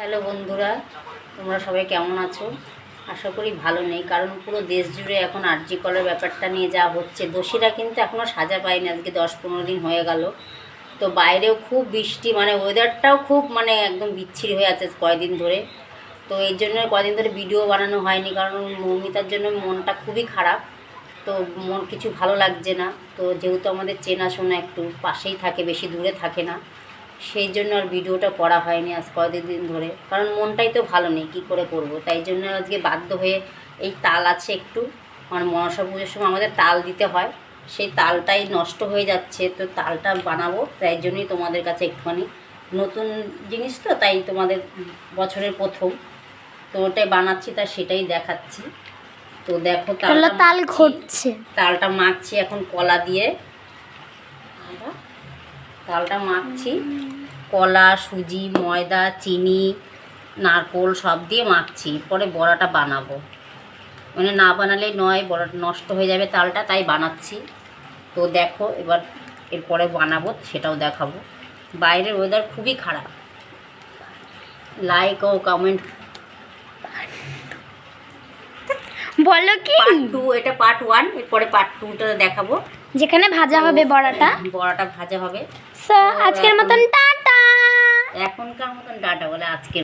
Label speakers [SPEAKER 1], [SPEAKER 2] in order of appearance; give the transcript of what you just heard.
[SPEAKER 1] Hello বন্ধুরা, তোমরা সবাই কেমন আছো? আশা করি ভালো নেই, কারণ পুরো দেশ জুড়ে এখন আরজি করের ব্যাপারটা নিয়ে যা হচ্ছে, দোষীরা কিন্তু এখনও সাজা পায়নি। আজকে 10-15 দিন হয়ে গেল। তো বাইরেও খুব বৃষ্টি, মানে ওয়েদারটাও খুব একদম বিচ্ছিরি হয়ে আছে কয়েকদিন ধরে। তো এই জন্য কয়েকদিন ধরে ভিডিও বানানো হয়নি, কারণ মৌমিতার জন্য মনটা খুবই খারাপ। তো মন কিছু ভালো লাগছে না। তো যেহেতু আমাদের চেনাশোনা একটু পাশেই থাকে, বেশি দূরে থাকে না, সেই জন্য আর ভিডিওটা করা হয়নি আজ কয়েকদিন ধরে, কারণ মনটাই তো ভালো নেই, কী করে করব। তাই জন্য আজকে বাধ্য হয়ে এই তাল আছে একটু, মানে মনসা পুজোর সময় আমাদের তাল দিতে হয়, সেই তালটাই নষ্ট হয়ে যাচ্ছে। তো তালটা বানাবো, তাই জন্যই তোমাদের কাছে একটুখানি নতুন জিনিস, তো তাই তোমাদের বছরের প্রথম তো ওটাই বানাচ্ছি, তা সেটাই দেখাচ্ছি। তো দেখো
[SPEAKER 2] তাল ঘটছে,
[SPEAKER 1] তালটা মাখছি এখন কলা দিয়ে। তালটা মাখছি কলা, সুজি, ময়দা, চিনি, নারকোল সব দিয়ে মাখছি। পরে বড়াটা বানাবো, মানে না বানালেই নয়, বড়াটা নষ্ট হয়ে যাবে তালটা, তাই বানাচ্ছি। তো দেখো এবার এরপরে বানাবো, সেটাও দেখাবো। বাইরের ওয়েদার খুবই খারাপ। লাইক ও কমেন্ট
[SPEAKER 2] বলো কি
[SPEAKER 1] পার্ট 2, এটা পার্ট 1, এরপরে পার্ট 2টা দেখাবো,
[SPEAKER 2] যেখানে ভাজা হবে
[SPEAKER 1] বড়াটা ভাজা হবে।
[SPEAKER 2] সো আজকের মতন টাটা।
[SPEAKER 1] এখনকার মতন টাটা বলে আজকে।